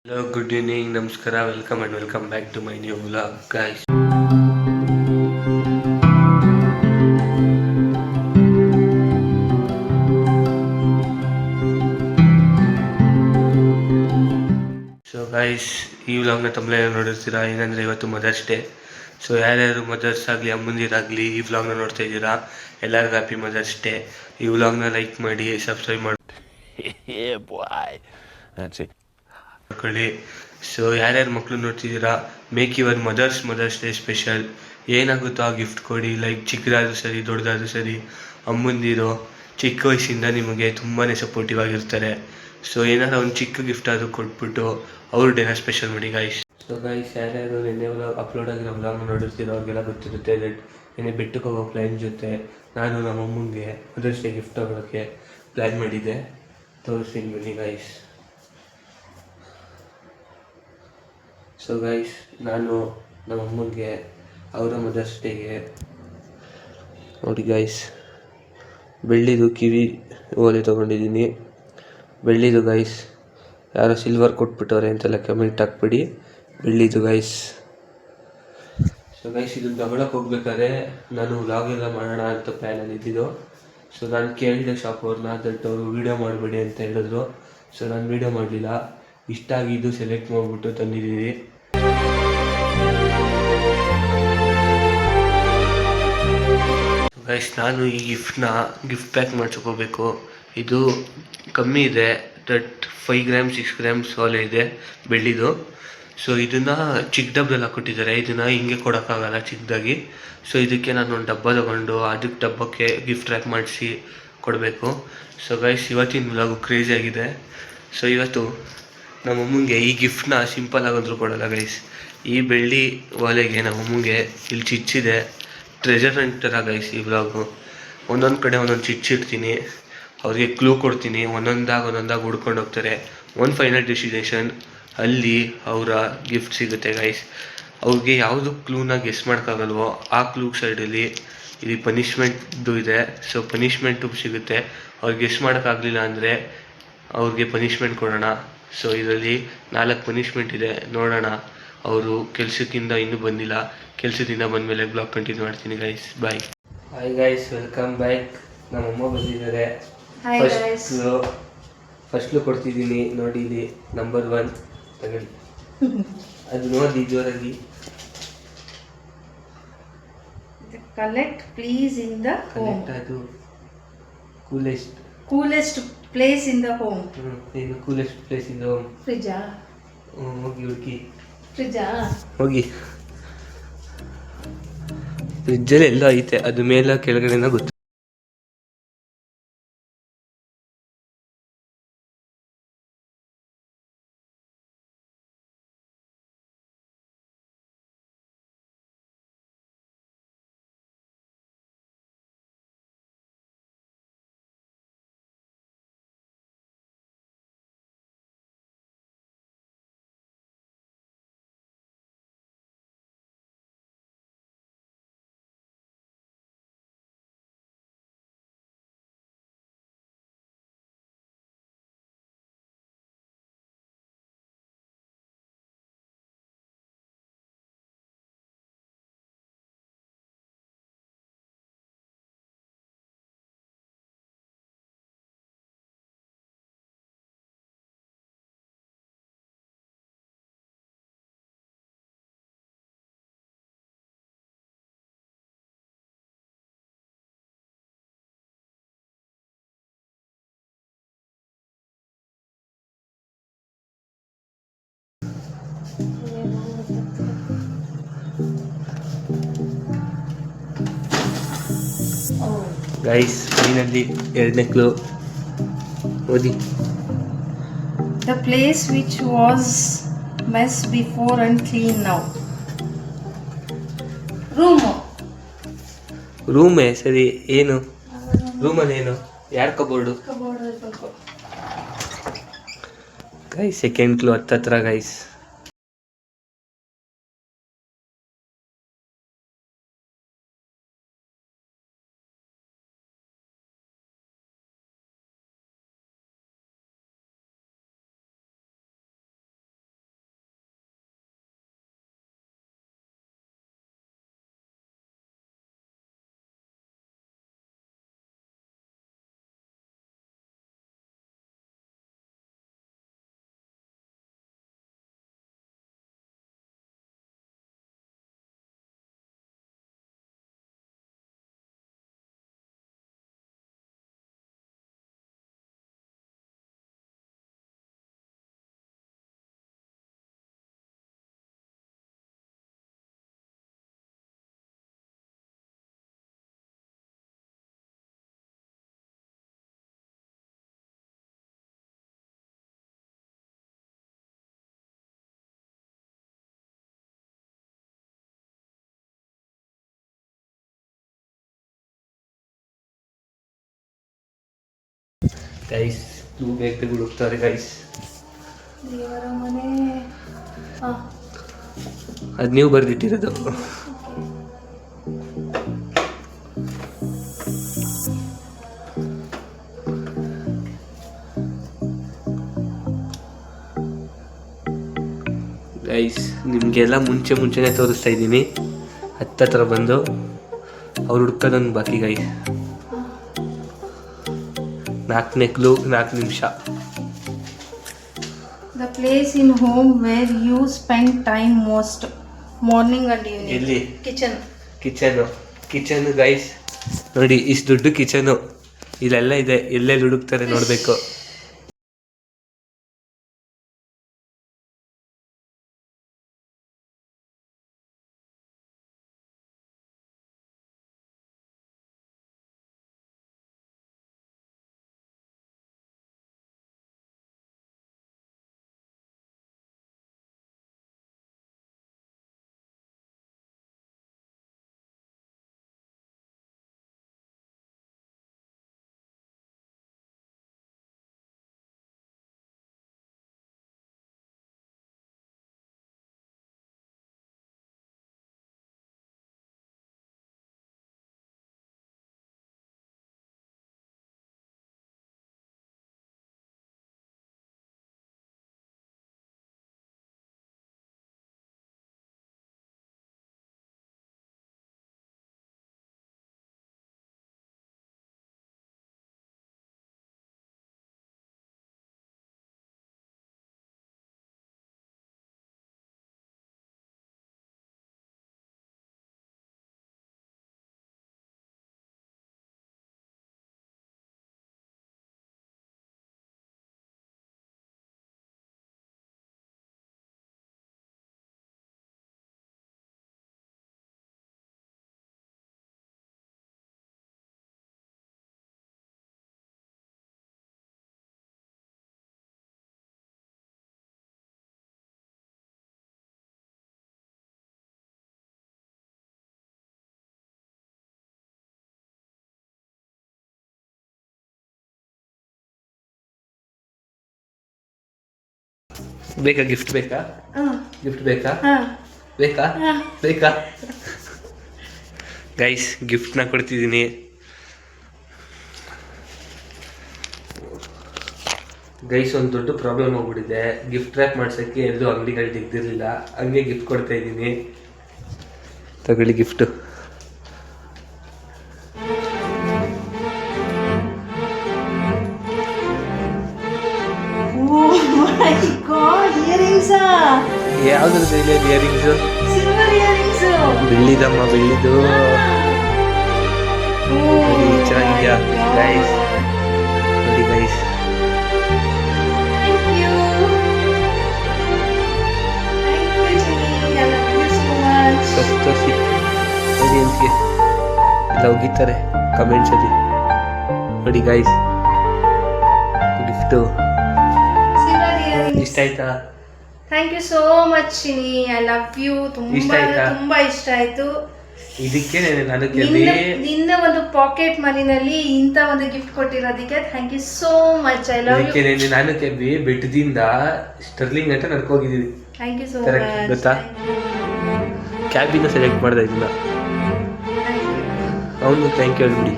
Hello, good evening, Namaskara, welcome back to my new vlog, guys. So guys, ಈ ವ್ಲಾಗ್ನ ತಮ್ಮಲೇ ನೋಡಿರ್ತೀರಾ. ಏನಂದರೆ ಇವತ್ತು ಮದರ್ಸ್ ಡೇ. ಸೊ ಯಾರ್ಯಾರು ಮದರ್ಸ್ ಆಗಲಿ ಅಮ್ಮಂದಿರಾಗಲಿ ಈ ವ್ಲಾಗ್ನ ನೋಡ್ತಾ ಇದ್ದೀರಾ, ಎಲ್ಲರಿಗೂ ಹ್ಯಾಪಿ ಮದರ್ಸ್ ಡೇ. ಈ ವ್ಲಾಗ್ನ ಲೈಕ್ ಮಾಡಿ, ಸಬ್ಸ್ಕ್ರೈಬ್ ಮಾಡಿ ಮಾಡ್ಕೊಳ್ಳಿ. ಸೊ ಯಾರ್ಯಾರು ಮಕ್ಕಳು ನೋಡ್ತಿದ್ದೀರಾ, make your mother's day special. ಏನಾಗುತ್ತೋ ಆ ಗಿಫ್ಟ್ ಕೊಡಿ. ಲೈಕ್ ಚಿಕ್ಕದಾದ್ರೂ ಸರಿ, ದೊಡ್ಡದಾದ್ರೂ ಸರಿ. ಅಮ್ಮಂದಿರು ಚಿಕ್ಕ ವಯಸ್ಸಿಂದ ನಿಮಗೆ ತುಂಬಾ ಸಪೋರ್ಟಿವ್ ಆಗಿರ್ತಾರೆ. ಸೊ ಏನಾದ್ರು ಒಂದು ಚಿಕ್ಕ ಗಿಫ್ಟ್ ಆದರೂ ಕೊಟ್ಬಿಟ್ಟು ಅವ್ರ ಡೇನ ಸ್ಪೆಷಲ್ ಮಾಡಿ ಗೈಸ್. ಸೊ ಗೈಸ್, ಯಾರ್ಯಾರು ನಿನ್ನೆ ಅಪ್ಲೋಡ್ ಆಗಿರೋ ವ್ಲಾಗ್ನ ನೋಡಿರ್ತೀರೋ ಅವ್ರಿಗೆಲ್ಲ ಗೊತ್ತಿರುತ್ತೆ. ನಿನ್ನೆ ಬೆಟ್ಟಕ್ಕೆ ಹೋಗೋ ಪ್ಲ್ಯಾನ್ ಜೊತೆ ನಾನು ನಮ್ಮ ಅಮ್ಮಂಗೆ ಮದರ್ಸ್ ಡೇ ಗಿಫ್ಟ್ ತಗೊಳ್ಳೋಕ್ಕೆ ಪ್ಲ್ಯಾನ್ ಮಾಡಿದ್ದೆ. ತೋರಿಸ್ತೀನಿ ಬನ್ನಿ ಗೈಸ್. ಸೊ ಗೈಸ್, ನಾನು ನಮ್ಮ ಅಮ್ಮನಿಗೆ ಅವರ ಮದರ್ಸ್ ಡೇಗೆ ನೋಡಿ ಗೈಸ್, ಬೆಳ್ಳಿದು ಕಿವಿ ಓಲೆ ತೊಗೊಂಡಿದ್ದೀನಿ. ಬೆಳ್ಳಿದು ಗೈಸ್, ಯಾರೋ ಸಿಲ್ವರ್ ಕೊಟ್ಬಿಟ್ಟವ್ರೆ ಅಂತೆಲ್ಲ ಕಮೆಂಟ್ ಹಾಕ್ಬಿಡಿ. ಬೆಳ್ಳಿದು ಗೈಸ್. ಸೊ ಗೈಸ್, ಇದನ್ನು ತಗೊಳಕ್ಕೆ ಹೋಗ್ಬೇಕಾದ್ರೆ ನಾನು ವ್ಲಾಗೆಲ್ಲ ಮಾಡೋಣ ಅಂತ ಪ್ಲ್ಯಾನಲ್ಲಿ ಇದ್ದಿದ್ದು. ಸೊ ನಾನು ಕೇಳಿದೆ ಶಾಪ್ ಅವ್ರನ್ನ, ದಟ್ ಅವರು ವೀಡಿಯೋ ಮಾಡಬೇಡಿ ಅಂತ ಹೇಳಿದ್ರು. ಸೊ ನಾನು ವೀಡಿಯೋ ಮಾಡಲಿಲ್ಲ. ಇಷ್ಟ ಆಗಿದ್ದು ಸೆಲೆಕ್ಟ್ ಮಾಡಿಬಿಟ್ಟು ತಂದಿದ್ದೀನಿ. ಗೈಸ್, ನಾನು ಈ ಗಿಫ್ಟ್ ಪ್ಯಾಕ್ ಮಾಡ್ಸ್ಕೋಬೇಕು. ಇದು ಕಮ್ಮಿ ಇದೆ, ದಟ್ 5 ಗ್ರಾಮ್ಸ್ 6 ಗ್ರಾಮ್ಸ್ ಓಲೆ ಇದೆ ಬೆಳ್ಳಿದು. ಸೊ ಇದನ್ನು ಚಿಕ್ಕ ಡಬ್ಬದಲ್ಲಿ ಹಾಕ್ಕೊಟ್ಟಿದ್ದಾರೆ. ಇದನ್ನು ಹಿಂಗೆ ಕೊಡೋಕ್ಕಾಗಲ್ಲ ಚಿಕ್ಕದಾಗಿ. ಸೊ ಇದಕ್ಕೆ ನಾನು ಒಂದು ಡಬ್ಬ ತೊಗೊಂಡು ಅದಕ್ಕೆ ಡಬ್ಬಕ್ಕೆ ಗಿಫ್ಟ್ ರ್ಯಾಪ್ ಮಾಡಿಸಿ ಕೊಡಬೇಕು. ಸೊ ಗೈಸ್, ಇವತ್ತಿನ ವ್ಲಾಗು ಕ್ರೇಜಿ ಆಗಿದೆ. ಸೊ ಇವತ್ತು ನಮ್ಮ ಅಮ್ಮಂಗೆ ಈ ಗಿಫ್ಟ್ನ ಸಿಂಪಲ್ ಆಗೋದ್ರೂ ಕೊಡೋಲ್ಲ ಗೈಸ್. ಈ ಬೆಳ್ಳಿ ಓಲೆಗೆ ನಮ್ಮ ಅಮ್ಮಂಗೆ ಇಲ್ಲಿ ಚಿಚ್ಚಿದೆ. ಟ್ರೆಜರ್ ಹಂಟ್ ಥರ ಗೈಸ್ ಈ ವ್ಲಾಗು. ಒಂದೊಂದು ಕಡೆ ಒಂದೊಂದು ಚಿಚ್ಚಿಡ್ತೀನಿ, ಅವ್ರಿಗೆ ಕ್ಲೂ ಕೊಡ್ತೀನಿ, ಒಂದೊಂದಾಗಿ ಹುಡ್ಕೊಂಡು ಹೋಗ್ತಾರೆ. ಒಂದು ಫೈನಲ್ ಡೆಸ್ಟಿನೇಷನ್, ಅಲ್ಲಿ ಅವರ ಗಿಫ್ಟ್ ಸಿಗುತ್ತೆ ಗೈಸ್. ಅವ್ರಿಗೆ ಯಾವುದು ಕ್ಲೂನ ಗೆಸ್ ಮಾಡೋಕ್ಕಾಗಲ್ವೋ ಆ ಕ್ಲೂ ಸೈಡಲ್ಲಿ ಇಲ್ಲಿ ಪನಿಷ್ಮೆಂಟ್ದು ಇದೆ. ಸೊ ಪನಿಷ್ಮೆಂಟು ಸಿಗುತ್ತೆ. ಅವ್ರಿಗೆ ಗೆಸ್ ಮಾಡೋಕ್ಕಾಗಲಿಲ್ಲ ಅಂದರೆ ಅವ್ರಿಗೆ ಪನಿಷ್ಮೆಂಟ್ ಕೊಡೋಣ. ಸೊ ಇದರಲ್ಲಿ 4 ಪನಿಷ್ಮೆಂಟ್ ಇದೆ, ನೋಡೋಣ. ಅವರು ಕೆಲಸಕ್ಕಿಂತ ಇನ್ನೂ ಬಂದಿಲ್ಲ. ಕೆಲಸದಿಂದ ಬಂದಮೇಲೆ ಬ್ಲಾಗ್ ಕಂಟಿನ್ಯೂ ಮಾಡ್ತೀನಿ guys. Bye. Hi guys, welcome back. ನಮ್ಮಮ್ಮ ಬಂದಿದ್ದಾರೆ. ಫಸ್ಟ್ಲು ಕೊಡ್ತಿದ್ದೀನಿ ನೋಡಿ, ಇಲ್ಲಿ ನಂಬರ್ 1 ತಗೊಳ್ಳಿ. ಅದು ನೋಡಿ ಜೋರಾಗಿ. Collect please in the home. ಅದು coolest place in the home. ಏನು coolest place in the home? ಫ್ರಿಜ್ಜಾ? ಹೋಗಿ ಹುಡುಕಿ. ಫ್ರಿಜ್ಜಾ? ಹೋಗಿ. ಫ್ರಿಜ್ಜಲ್ಲಿ ಎಲ್ಲ ಐತೆ, ಅದು ಮೇಲೆ ಕೆಳಗಡೆನ ಗೊತ್ತು. ಗೈಸ್, ಫೈನಲಿ ಎರಡನೇ ಕ್ಲೂ ಓದಿ. The place which was mess before and clean now. ರೂಮೇ ಸರಿ. ಏನು ರೂಮಲ್ಲಿ ಏನು? ಯಾರು ಕಬೋರ್ಡು? ಗೈಸ್, ಸೆಕೆಂಡ್ ಕ್ಲೂ ಹತ್ತತ್ರ ಗೈಸ್. ಗೈಸ್ ನೀವು ಬೇಗ ಹುಡುಕ್ತಾರೆ ಗೈಸ್. ದೇವರ ಮನೆ. ಹಾಂ, ಅದು ನೀವು ಬರೆದಿಟ್ಟಿರೋದು. ಗೈಸ್ ನಿಮಗೆಲ್ಲ ಮುಂಚೆನೇ ತೋರಿಸ್ತಾ ಇದ್ದೀನಿ. ಹತ್ತತ್ರ ಬಂದು ಅವ್ರು ಹುಡ್ಕೋದೊಂದು ಬಾಕಿ ಗೈಸ್. 4 ನಿಮಿಷ. The place in home where you spend time most, morning and evening. ಎಲ್ಲಿ? ಕಿಚನ್. ಕಿಚನ್ ಗೈಸ್ ನೋಡಿ, ಇಷ್ಟು ದೊಡ್ಡ ಕಿಚನು ಇಲ್ಲೆಲ್ಲ ಇದೆ. ಎಲ್ಲೆಲ್ಲಿ ಹುಡುಕ್ತಾರೆ ನೋಡಬೇಕು. ಬೇಕಾ ಗಿಫ್ಟ್ ಬೇಕಾ? ಗಿಫ್ಟ್ ಬೇಕಾ? ಬೇಕಾ? ಬೇಕಾ? ಗೈಸ್ ಗಿಫ್ಟ್ನ ಕೊಡ್ತಿದ್ದೀನಿ. ಗೈಸ್ ಒಂದು ದೊಡ್ಡ ಪ್ರಾಬ್ಲಮ್ ಆಗ್ಬಿಟ್ಟಿದೆ. ಗಿಫ್ಟ್ ರ್ಯಾಪ್ ಮಾಡ್ಸೋಕ್ಕೆ ಎಲ್ಲೂ ಅಂಗಡಿಗಳು ತೆಗ್ದಿರಲಿಲ್ಲ. ಹಂಗೆ ಗಿಫ್ಟ್ ಕೊಡ್ತಾ ಇದ್ದೀನಿ. ತಗೊಳ್ಳಿ ಗಿಫ್ಟು. ಯಾವ್ದ್ರದ್ದು ಇಲ್ಲ ಇಯರಿಂಗ್ಸು? ಬೆಳ್ಳಿದಮ್ಮ, ಬೆಳ್ಳಿದು. ನೋಡಿ ಚೆನ್ನಾಗಿದ್ಯಾ ಗೈಸ್? ನೋಡಿ ಗೈಸ್, ತೋರಿಸಿ ಆಡಿಯನ್ಸ್ಗೆ ಎಲ್ಲ ಹೋಗಿದ್ದಾರೆ ಕಮೆಂಟ್ಸಲ್ಲಿ. ನೋಡಿ ಗೈಸ್ ಗಿಫ್ಟು ಇಷ್ಟ ಆಯ್ತಾ? Thank you so much Chini, I love you. ತುಂಬಾ ಇಷ್ಟ ಆಯ್ತು. ಇದಕ್ಕೆ ನಾನು ನಿನ್ನ ಒಂದು ಪಾಕೆಟ್ ಮನಿನಲ್ಲಿ ಇಂಥ ಒಂದು ಗಿಫ್ಟ್ ಕೊಟ್ಟಿರೋದಕ್ಕೆ thank you so much. I love you. ನಾನು ಕೆಬ್ಬಿ ಬೆಟ್ಟದಿಂದ ಸ್ಟರ್ಲಿಂಗ್ ಅಂತ ನಡ್ಕೋಗಿದ್ದೀವಿ. Thank you so much. ಗೊತ್ತಾ, ಕ್ಯಾಬಿನ ಸೆಲೆಕ್ಟ್ ಮಾಡ್ದೆ ಇದನ್ನ. ಅವನು ಥ್ಯಾಂಕ್ ಯು ಹೇಳ್ಬಿಡಿ.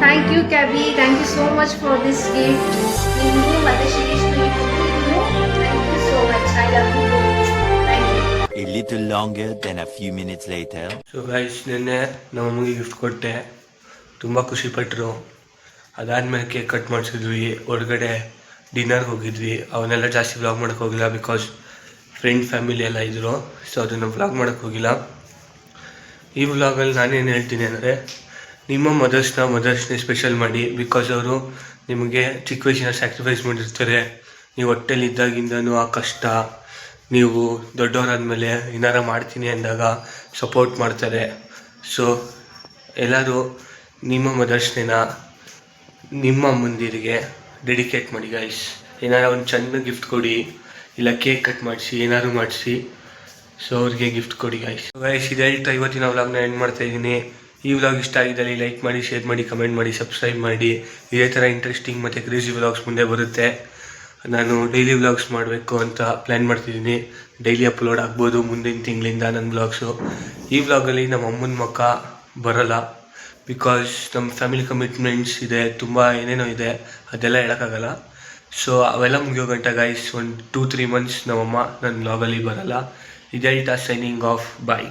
ಥ್ಯಾಂಕ್ ಯು ಕ್ಯಾಬಿ, thank you so much for this gift. ನಿಮಗೂ ಮತ್ತೆ Shirish thank you so much. I love you. Thank you. A little longer than a few minutes later. So guys ನಿನ್ನೆ ನಮ್ಮ ಅಮ್ಮಗೆ ಗಿಫ್ಟ್ ಕೊಟ್ಟೆ. ತುಂಬ ಖುಷಿಪಟ್ಟರು. ಅದಾದಮೇಲೆ ಕೇಕ್ ಕಟ್ ಮಾಡಿಸಿದ್ವಿ, ಹೊರಗಡೆ ಡಿನ್ನರ್ಗೆ ಹೋಗಿದ್ವಿ. ಅವನ್ನೆಲ್ಲ ಜಾಸ್ತಿ ವ್ಲಾಗ್ ಮಾಡೋಕ್ಕೆ ಹೋಗಿಲ್ಲ, ಬಿಕಾಸ್ ಫ್ರೆಂಡ್ ಫ್ಯಾಮಿಲಿ ಎಲ್ಲ ಇದ್ದರು. ಸೊ ಅದನ್ನು ವ್ಲಾಗ್ ಮಾಡೋಕ್ಕೆ ಹೋಗಿಲ್ಲ. ಈ ವ್ಲಾಗಲ್ಲಿ ನಾನೇನು ಹೇಳ್ತೀನಿ ಅಂದರೆ, ನಿಮ್ಮ ಮದರ್ಸ್ನೇ ಸ್ಪೆಷಲ್ ಮಾಡಿ. ಬಿಕಾಸ್ ಅವರು ನಿಮಗೆ ಚಿಕ್ಕ ವಯಸ್ಸಿನ ಸ್ಯಾಕ್ರಿಫೈಸ್ ಮಾಡಿರ್ತಾರೆ. ನೀವು ಹೊಟ್ಟೆಲಿದ್ದಾಗಿಂದನೂ ಆ ಕಷ್ಟ, ನೀವು ದೊಡ್ಡವರಾದ್ಮೇಲೆ ಏನಾರ ಮಾಡ್ತೀನಿ ಅಂದಾಗ ಸಪೋರ್ಟ್ ಮಾಡ್ತಾರೆ. ಸೊ ಎಲ್ಲರೂ ನಿಮ್ಮ ಮದರ್ಸ್ನೇನ ನಿಮ್ಮ ಅಮ್ಮಂದಿರಿಗೆ ಡೆಡಿಕೇಟ್ ಮಾಡಿ ಗೈಸ್. ಏನಾರ ಒಂದು ಚೆಂದ ಗಿಫ್ಟ್ ಕೊಡಿ, ಇಲ್ಲ ಕೇಕ್ ಕಟ್ ಮಾಡಿಸಿ, ಏನಾದ್ರು ಮಾಡಿಸಿ. ಸೊ ಅವ್ರಿಗೆ ಗಿಫ್ಟ್ ಕೊಡಿ ಗೈಸ್. ಗೈಸ್ ಇದು ಹೇಳ್ತಾ ಇವತ್ತಿನ ವ್ಲಾಗ್ನ ಎಂಡ್ ಮಾಡ್ತಾಯಿದ್ದೀನಿ. ಈ ವ್ಲಾಗ್ ಇಷ್ಟ ಆಗಿದ್ದಲ್ಲಿ ಲೈಕ್ ಮಾಡಿ, ಶೇರ್ ಮಾಡಿ, ಕಮೆಂಟ್ ಮಾಡಿ, ಸಬ್ಸ್ಕ್ರೈಬ್ ಮಾಡಿ. ಇದೇ ಥರ ಇಂಟ್ರೆಸ್ಟಿಂಗ್ ಮತ್ತು ಕ್ರೇಜಿ ವ್ಲಾಗ್ಸ್ ಮುಂದೆ ಬರುತ್ತೆ. ನಾನು ಡೈಲಿ ವ್ಲಾಗ್ಸ್ ಮಾಡಬೇಕು ಅಂತ ಪ್ಲ್ಯಾನ್ ಮಾಡ್ತಿದ್ದೀನಿ. ಡೈಲಿ ಅಪ್ಲೋಡ್ ಆಗ್ಬೋದು ಮುಂದಿನ ತಿಂಗಳಿಂದ ನನ್ನ ವ್ಲಾಗ್ಸು. ಈ ವ್ಲಾಗಲ್ಲಿ ನಮ್ಮ ಅಮ್ಮನ ಮುಖ ಬರೋಲ್ಲ, ಬಿಕಾಸ್ ನಮ್ಮ ಫ್ಯಾಮಿಲಿ ಕಮಿಟ್ಮೆಂಟ್ಸ್ ಇದೆ, ತುಂಬ ಏನೇನೋ ಇದೆ, ಅದೆಲ್ಲ ಹೇಳೋಕ್ಕಾಗಲ್ಲ. ಸೊ ಅವೆಲ್ಲ ಮುಗಿಯೋ ಗಂಟ ಗೈಸ್, ಒಂದು 2-3 ಮಂತ್ಸ್ ನಮ್ಮಮ್ಮ ನನ್ನ ವ್ಲಾಗಲ್ಲಿ ಬರೋಲ್ಲ. ಇದೆಲ್ಟಾ ಸೈನಿಂಗ್ ಆಫ್, ಬಾಯ್.